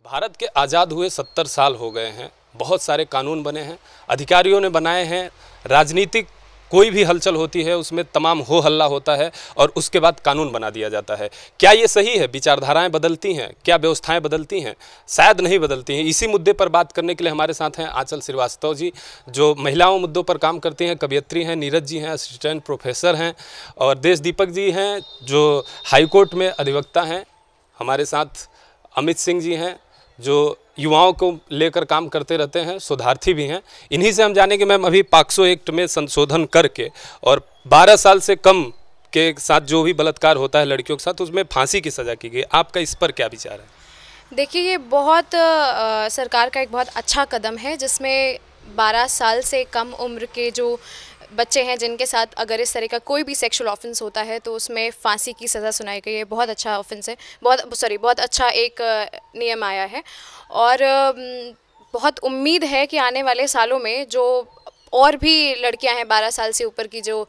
भारत के आज़ाद हुए 70 साल हो गए हैं। बहुत सारे कानून बने हैं, अधिकारियों ने बनाए हैं। राजनीतिक कोई भी हलचल होती है उसमें तमाम हो हल्ला होता है और उसके बाद कानून बना दिया जाता है। क्या ये सही है? विचारधाराएं बदलती हैं, क्या व्यवस्थाएं बदलती हैं? शायद नहीं बदलती हैं। इसी मुद्दे पर बात करने के लिए हमारे साथ हैं आंचल श्रीवास्तव जी, जो महिलाओं मुद्दों पर काम करती हैं, कवयित्री हैं। नीरज जी हैं, असिस्टेंट प्रोफेसर हैं। और देश दीपक जी हैं, जो हाईकोर्ट में अधिवक्ता हैं। हमारे साथ अमित सिंह जी हैं, जो युवाओं को लेकर काम करते रहते हैं, शोधार्थी भी हैं। इन्हीं से हम जानेंगे मैम, अभी पॉक्सो एक्ट में संशोधन करके और 12 साल से कम के साथ जो भी बलात्कार होता है लड़कियों के साथ, उसमें फांसी की सज़ा की गई। आपका इस पर क्या विचार है? देखिए, ये बहुत सरकार का एक बहुत अच्छा कदम है, जिसमें 12 साल से कम उम्र के जो बच्चे हैं जिनके साथ अगर इस तरह का कोई भी सेक्सुअल ऑफेंस होता है तो उसमें फांसी की सज़ा सुनाई गई है। बहुत अच्छा ऑफेंस है, बहुत अच्छा एक नियम आया है। और बहुत उम्मीद है कि आने वाले सालों में जो और भी लड़कियां हैं, 12 साल से ऊपर की जो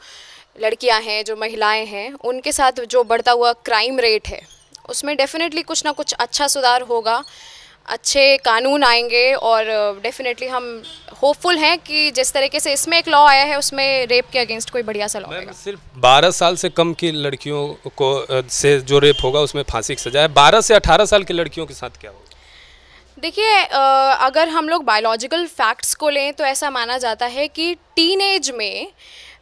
लड़कियां हैं, जो महिलाएं हैं, उनके साथ जो बढ़ता हुआ क्राइम रेट है उसमें डेफिनेटली कुछ ना कुछ अच्छा सुधार होगा, अच्छे कानून आएंगे। और डेफिनेटली हम होपफुल हैं कि जिस तरीके से इसमें एक लॉ आया है उसमें रेप के अगेंस्ट कोई बढ़िया सा लॉ आएगा। सिर्फ 12 साल से कम की लड़कियों को से जो रेप होगा उसमें फांसी की सजा है। 12 से 18 साल की लड़कियों के साथ क्या होगा? देखिए, अगर हम लोग बायोलॉजिकल फैक्ट्स को लें तो ऐसा माना जाता है कि टीनेज में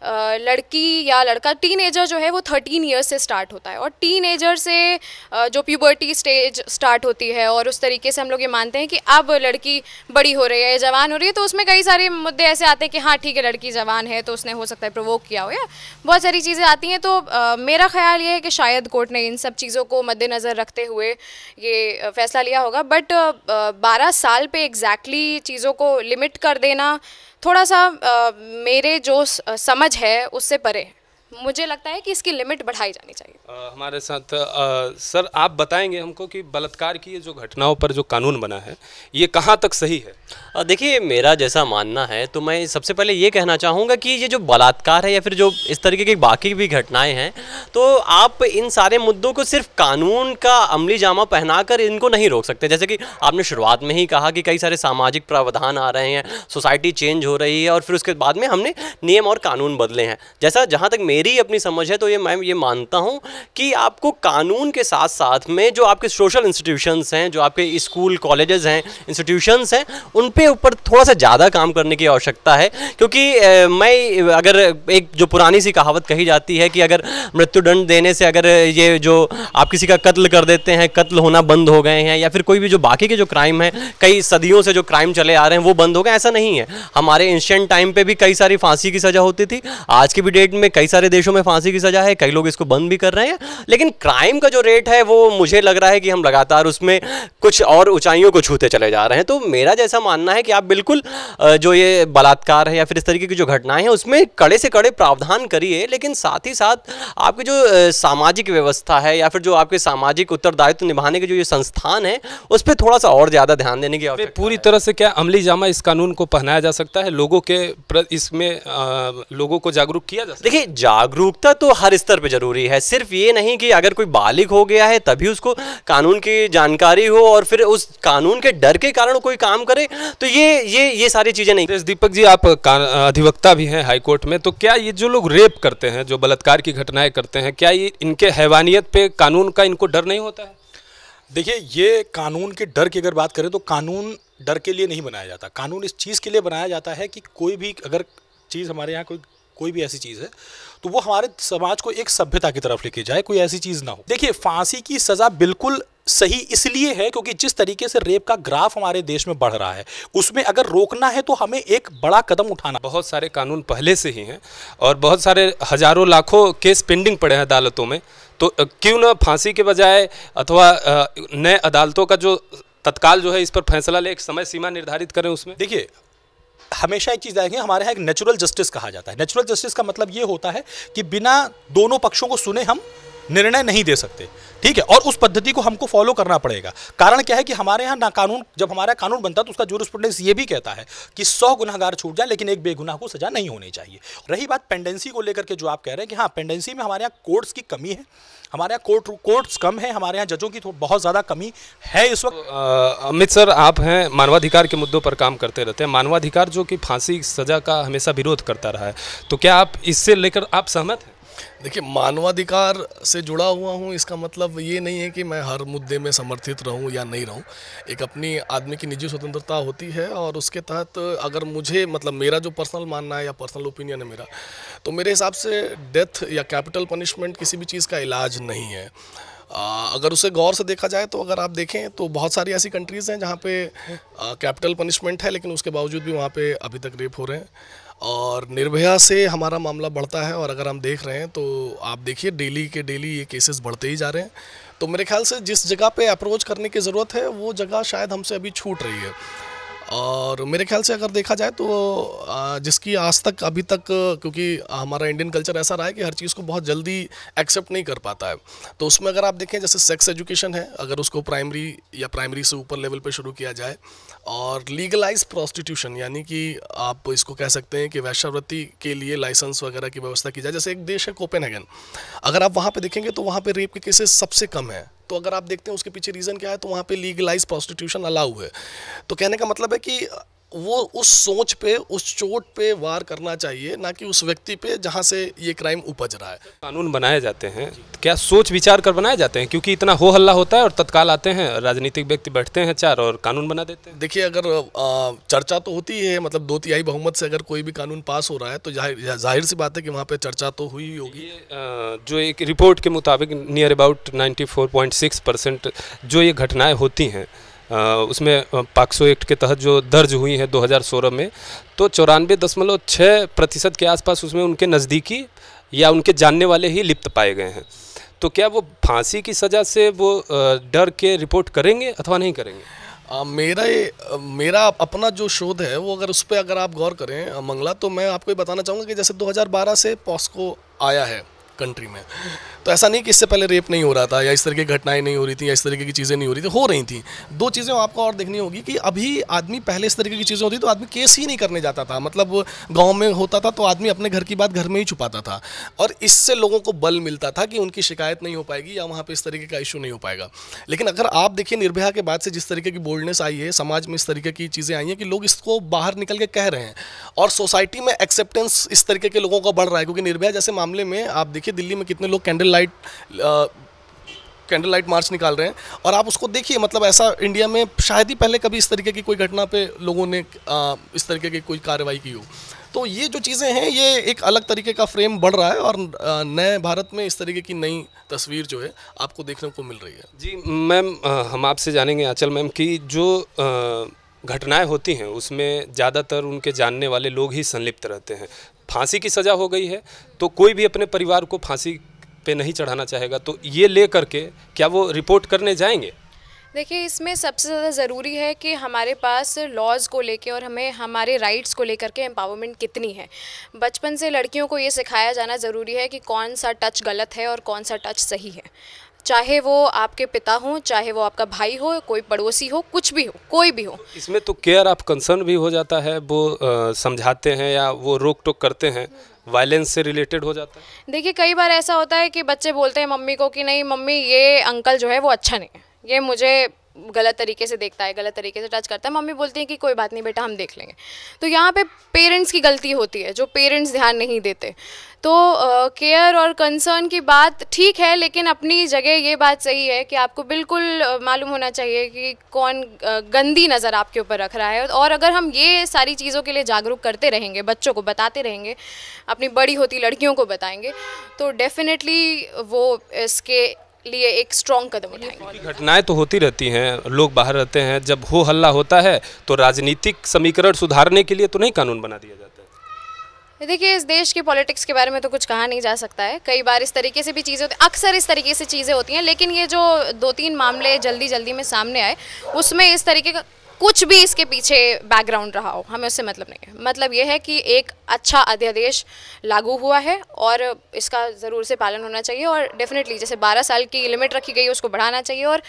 लड़की या लड़का, टीनेजर जो है वो 13 ईयर्स से स्टार्ट होता है। और टीनेजर से जो प्यूबर्टी स्टेज स्टार्ट होती है, और उस तरीके से हम लोग ये मानते हैं कि अब लड़की बड़ी हो रही है, जवान हो रही है। तो उसमें कई सारे मुद्दे ऐसे आते हैं कि हाँ ठीक है, लड़की जवान है तो उसने हो सकता है प्रोवोक किया हो, या बहुत सारी चीज़ें आती हैं। तो मेरा ख्याल ये है कि शायद कोर्ट ने इन सब चीज़ों को मद्देनज़र रखते हुए ये फैसला लिया होगा। बट 12 साल पे एग्जैक्टली चीज़ों को लिमिट कर देना थोड़ा सा मेरे जो समझ है उससे परे है। मुझे लगता है कि इसकी लिमिट बढ़ाई जानी चाहिए। हमारे साथ सर, आप बताएंगे हमको कि बलात्कार की ये जो घटनाओं पर जो कानून बना है ये कहाँ तक सही है? देखिए, मेरा जैसा मानना है तो मैं सबसे पहले ये कहना चाहूँगा कि ये जो बलात्कार है या फिर जो इस तरीके की बाकी भी घटनाएं हैं, तो आप इन सारे मुद्दों को सिर्फ कानून का अमली जामा पहनाकर इनको नहीं रोक सकते। जैसे कि आपने शुरुआत में ही कहा कि कई सारे सामाजिक प्रावधान आ रहे हैं, सोसाइटी चेंज हो रही है और फिर उसके बाद में हमने नियम और कानून बदले हैं। जैसा जहाँ तक मेरी अपनी समझ है तो मैं ये मानता हूँ कि आपको कानून के साथ साथ में जो आपके सोशल इंस्टीट्यूशंस हैं, जो आपके स्कूल कॉलेजेस हैं, इंस्टीट्यूशंस हैं, उन पे ऊपर थोड़ा सा ज़्यादा काम करने की आवश्यकता है। क्योंकि मैं अगर एक जो पुरानी सी कहावत कही जाती है कि अगर मृत्युदंड देने से अगर ये जो आप किसी का कत्ल कर देते हैं, कत्ल होना बंद हो गए हैं, या फिर कोई भी जो बाकी के जो क्राइम है, कई सदियों से जो क्राइम चले आ रहे हैं वो बंद हो गए, ऐसा नहीं है। हमारे एंशिएंट टाइम पे भी कई सारी फांसी की सज़ा होती थी। आज की भी डेट में कई सारे देशों में फांसी की सज़ा है, कई लोग इसको बंद भी कर रहे हैं। लेकिन क्राइम का जो रेट है वो मुझे लग रहा है कि हम लगातार उसमें कुछ और ऊंचाइयों को छूते चले जा रहे हैं। तो मेरा जैसा मानना है कि आप बिल्कुल जो ये बलात्कार है या फिर इस तरीके की जो घटनाएं हैं उसमें कड़े से कड़े प्रावधान करिए, लेकिन साथ ही साथ आपकी जो सामाजिक व्यवस्था है या फिर जो आपके सामाजिक उत्तरदायित्व निभाने के जो ये संस्थान है उस पर थोड़ा सा और ज़्यादा ध्यान देने की आवश्यकता। पूरी तरह से क्या अमली जामा इस कानून को पहनाया जा सकता है? लोगों के इसमें लोगों को जागरूक किया जा सकता है? देखिए, जागरूकता तो हर स्तर पे जरूरी है। सिर्फ ये नहीं कि अगर कोई बालिग हो गया है तभी उसको कानून की जानकारी हो और फिर उस कानून के डर के कारण कोई काम करे, तो ये सारी चीजें नहीं। देश दीपक जी, आप अधिवक्ता भी हैं हाईकोर्ट में, तो क्या ये जो लोग रेप करते हैं, जो बलात्कार की घटनाएं करते हैं, क्या ये इनके हैवानियत पे कानून का इनको डर नहीं होता है? देखिए, ये कानून के डर की अगर बात करें तो कानून डर के लिए नहीं बनाया जाता। कानून इस चीज़ के लिए बनाया जाता है कि कोई भी अगर चीज़ हमारे यहाँ कोई भी ऐसी चीज़ है तो वो हमारे समाज को एक सभ्यता की तरफ लेके जाए, कोई ऐसी चीज़ ना हो। देखिए, फांसी की सज़ा बिल्कुल सही इसलिए है क्योंकि जिस तरीके से रेप का ग्राफ हमारे देश में बढ़ रहा है उसमें अगर रोकना है तो हमें एक बड़ा कदम उठाना। बहुत सारे कानून पहले से ही हैं और बहुत सारे हजारों लाखों केस पेंडिंग पड़े हैं अदालतों में, तो क्यों ना फांसी के बजाय अथवा नए अदालतों का जो तत्काल जो है इस पर फैसला ले, एक समय सीमा निर्धारित करें उसमें। देखिए, हमेशा एक चीज़ आएगी, हमारे यहाँ एक नेचुरल जस्टिस कहा जाता है। नेचुरल जस्टिस का मतलब ये होता है कि बिना दोनों पक्षों को सुने हम निर्णय नहीं दे सकते। ठीक है, और उस पद्धति को हमको फॉलो करना पड़ेगा। कारण क्या है कि हमारे यहाँ ना कानून, जब हमारा कानून बनता है तो उसका जूरिस्प्रूडेंस ये भी कहता है कि 100 गुनहगार छूट जाए लेकिन एक बेगुनाह को सजा नहीं होनी चाहिए। रही बात पेंडेंसी को लेकर के जो आप कह रहे हैं कि हाँ, पेंडेंसी में हमारे यहाँ कोर्ट्स की कमी है, हमारे यहाँ कोर्ट्स कम है, हमारे यहाँ जजों की तो बहुत ज़्यादा कमी है इस वक्त। अमित सर, आप हैं मानवाधिकार के मुद्दों पर काम करते रहते हैं, मानवाधिकार जो कि फांसी सजा का हमेशा विरोध करता रहा है, तो क्या आप इससे लेकर आप सहमत हैं? देखिए, मानवाधिकार से जुड़ा हुआ हूँ इसका मतलब ये नहीं है कि मैं हर मुद्दे में समर्थित रहूँ या नहीं रहूँ। एक अपनी आदमी की निजी स्वतंत्रता होती है और उसके तहत अगर मुझे मतलब मेरा जो पर्सनल मानना है या पर्सनल ओपिनियन है मेरा, तो मेरे हिसाब से डेथ या कैपिटल पनिशमेंट किसी भी चीज़ का इलाज नहीं है। अगर उसे गौर से देखा जाए तो अगर आप देखें तो बहुत सारी ऐसी कंट्रीज़ हैं जहाँ पे कैपिटल पनिशमेंट है लेकिन उसके बावजूद भी वहाँ पे अभी तक रेप हो रहे हैं, और निर्भया से हमारा मामला बढ़ता है। और अगर हम देख रहे हैं तो आप देखिए डेली के डेली ये केसेस बढ़ते ही जा रहे हैं। तो मेरे ख्याल से जिस जगह पे अप्रोच करने की ज़रूरत है वो जगह शायद हमसे अभी छूट रही है। और मेरे ख्याल से अगर देखा जाए तो जिसकी आज तक अभी तक, क्योंकि हमारा इंडियन कल्चर ऐसा रहा है कि हर चीज़ को बहुत जल्दी एक्सेप्ट नहीं कर पाता है, तो उसमें अगर आप देखें जैसे सेक्स एजुकेशन है, अगर उसको प्राइमरी या प्राइमरी से ऊपर लेवल पे शुरू किया जाए, और लीगलाइज प्रोस्टिट्यूशन यानी कि आप इसको कह सकते हैं कि वैश्यावृत्ति के लिए लाइसेंस वगैरह की व्यवस्था की जाए। जैसे एक देश है कोपेनहेगन, अगर आप वहाँ पे देखेंगे तो वहाँ पे रेप के केसेस सबसे कम है। तो अगर आप देखते हैं उसके पीछे रीज़न क्या है, तो वहाँ पे लीगलाइज प्रोस्टिट्यूशन अलाउ है। तो कहने का मतलब है कि वो उस सोच पे, उस चोट पे वार करना चाहिए, ना कि उस व्यक्ति पे जहाँ से ये क्राइम उपज रहा है। कानून बनाए जाते हैं, क्या सोच विचार कर बनाए जाते हैं? क्योंकि इतना हो हल्ला होता है और तत्काल आते हैं राजनीतिक व्यक्ति, बैठते हैं चार और कानून बना देते हैं। देखिए, अगर चर्चा तो होती है, मतलब 2/3 बहुमत से अगर कोई भी कानून पास हो रहा है तो जाहिर सी बात है कि वहाँ पे चर्चा तो हुई होगी। जो एक रिपोर्ट के मुताबिक नियर अबाउट 94.6% जो ये घटनाएं होती हैं उसमें पॉक्सो एक्ट के तहत जो दर्ज हुई है 2016 में, तो 94.6% के आसपास उसमें उनके नज़दीकी या उनके जानने वाले ही लिप्त पाए गए हैं। तो क्या वो फांसी की सज़ा से वो डर के रिपोर्ट करेंगे अथवा नहीं करेंगे? मेरा अपना जो शोध है वो अगर उस पर अगर आप गौर करें मंगला, तो मैं आपको ये बताना चाहूँगा कि जैसे 2012 से पॉस्को आया है कंट्री में, तो ऐसा नहीं कि इससे पहले रेप नहीं हो रहा था या इस तरह की घटनाएं नहीं हो रही थी या इस तरीके की चीज़ें नहीं हो रही थी, हो रही थी। दो चीज़ें आपको और देखनी होगी कि अभी आदमी, पहले इस तरीके की चीज़ें होती तो आदमी केस ही नहीं करने जाता था, मतलब गांव में होता था तो आदमी अपने घर की बात घर में ही छुपाता था, और इससे लोगों को बल मिलता था कि उनकी शिकायत नहीं हो पाएगी या वहाँ पर इस तरीके का इशू नहीं हो पाएगा। लेकिन अगर आप देखिए निर्भया के बाद से जिस तरीके की बोल्डनेस आई है, समाज में इस तरीके की चीज़ें आई हैं कि लोग इसको बाहर निकल के कह रहे हैं, और सोसाइटी में एक्सेप्टेंस इस तरीके के लोगों का बढ़ रहा है। क्योंकि निर्भया जैसे मामले में आप देखिए दिल्ली में कितने लोग कैंडल लाइट मार्च निकाल रहे हैं, और आप उसको देखिए, मतलब ऐसा इंडिया में शायद ही पहले कभी इस तरीके की कोई घटना पे लोगों ने इस तरीके की कोई कार्रवाई की हो। तो ये जो चीज़ें हैं, ये एक अलग तरीके का फ्रेम बढ़ रहा है, और नए भारत में इस तरीके की नई तस्वीर जो है आपको देखने को मिल रही है। जी मैम, हम आपसे जानेंगे आंचल मैम कि जो घटनाएं होती हैं उसमें ज़्यादातर उनके जानने वाले लोग ही संलिप्त रहते हैं। फांसी की सज़ा हो गई है तो कोई भी अपने परिवार को फांसी पे नहीं चढ़ाना चाहेगा, तो ये ले करके क्या वो रिपोर्ट करने जाएंगे? देखिए, इसमें सबसे ज़्यादा ज़रूरी है कि हमारे पास लॉज को लेके और हमें हमारे राइट्स को लेकर के एम्पावरमेंट कितनी है। बचपन से लड़कियों को ये सिखाया जाना ज़रूरी है कि कौन सा टच गलत है और कौन सा टच सही है, चाहे वो आपके पिता हो, चाहे वो आपका भाई हो, कोई पड़ोसी हो, कुछ भी हो, कोई भी हो। इसमें तो केयर ऑफ कंसर्न भी हो जाता है, वो समझाते हैं या वो रोक टोक करते हैं, वायलेंस से रिलेटेड हो जाता है। देखिए, कई बार ऐसा होता है कि बच्चे बोलते हैं मम्मी को कि नहीं मम्मी, ये अंकल जो है वो अच्छा नहीं है, ये मुझे गलत तरीके से देखता है, गलत तरीके से टच करता है। मम्मी बोलती है कि कोई बात नहीं बेटा, हम देख लेंगे। तो यहाँ पे पेरेंट्स की गलती होती है, जो पेरेंट्स ध्यान नहीं देते। तो केयर और कंसर्न की बात ठीक है, लेकिन अपनी जगह ये बात सही है कि आपको बिल्कुल मालूम होना चाहिए कि कौन गंदी नज़र आपके ऊपर रख रहा है। और अगर हम ये सारी चीज़ों के लिए जागरूक करते रहेंगे, बच्चों को बताते रहेंगे, अपनी बड़ी होती लड़कियों को बताएंगे, तो डेफिनेटली वो इसके लिए एक स्ट्रॉन्ग कदम उठाएंगे। घटनाएं तो होती रहती हैं, लोग बाहर रहते हैं, जब हो हल्ला होता है तो राजनीतिक समीकरण सुधारने के लिए तो नहीं कानून बना दिया जाता है? देखिए, इस देश की पॉलिटिक्स के बारे में तो कुछ कहा नहीं जा सकता है। कई बार इस तरीके से भी चीज़ें होती, अक्सर इस तरीके से चीज़ें होती हैं, लेकिन ये जो 2-3 मामले जल्दी में सामने आए, उसमें इस तरीके का कुछ भी इसके पीछे बैकग्राउंड रहा हो, हमें उससे मतलब नहीं है। मतलब ये है कि एक अच्छा अध्यादेश लागू हुआ है और इसका ज़रूर से पालन होना चाहिए, और डेफिनेटली जैसे 12 साल की लिमिट रखी गई है उसको बढ़ाना चाहिए, और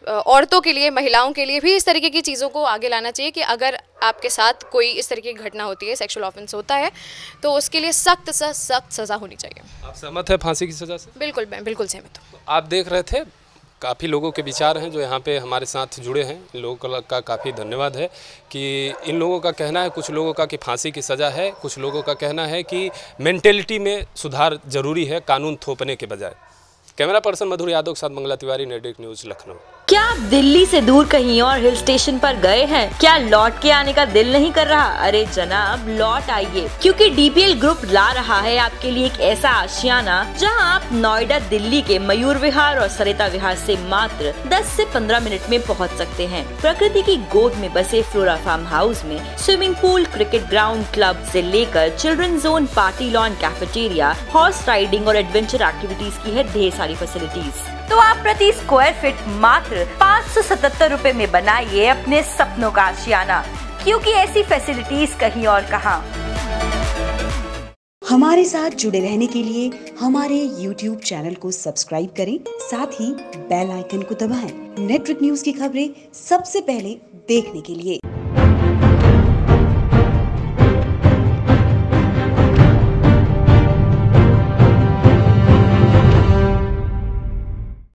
औरतों के लिए, महिलाओं के लिए भी इस तरीके की चीज़ों को आगे लाना चाहिए कि अगर आपके साथ कोई इस तरीके की घटना होती है, सेक्सुअल ऑफेंस होता है, तो उसके लिए सख्त से सख्त सज़ा होनी चाहिए। आप सहमत है फांसी की सज़ा से? बिल्कुल, मैं बिल्कुल सहमत हूँ। आप देख रहे थे, काफ़ी लोगों के विचार हैं जो यहाँ पे हमारे साथ जुड़े हैं। इन लोगों का काफ़ी धन्यवाद है कि इन लोगों का कहना है, कुछ लोगों का कि फांसी की सज़ा है, कुछ लोगों का कहना है कि मेंटेलिटी में सुधार जरूरी है कानून थोपने के बजाय। कैमरा पर्सन मधुर यादव के साथ मंगला तिवारी, नेटवर्क न्यूज़, लखनऊ। क्या आप दिल्ली से दूर कहीं और हिल स्टेशन पर गए हैं? क्या लौट के आने का दिल नहीं कर रहा? अरे जनाब, लौट आइए, क्योंकि डीपीएल ग्रुप ला रहा है आपके लिए एक ऐसा आशियाना जहां आप नोएडा दिल्ली के मयूर विहार और सरिता विहार से मात्र 10 से 15 मिनट में पहुंच सकते हैं। प्रकृति की गोद में बसे फ्लोरा फार्म हाउस में swimming pool, cricket ground, club से लेकर children zone, party lawn, cafeteria, horse riding और एडवेंचर एक्टिविटीज की है ढेर सारी फैसिलिटीज। तो आप प्रति स्क्वायर फीट मात्र 577 रुपए में बनाइए अपने सपनों का आशियाना, क्योंकि ऐसी फैसिलिटीज कहीं और कहां। हमारे साथ जुड़े रहने के लिए हमारे YouTube चैनल को सब्सक्राइब करें, साथ ही बेल आइकन को दबाएं। नेटवर्क न्यूज की खबरें सबसे पहले देखने के लिए।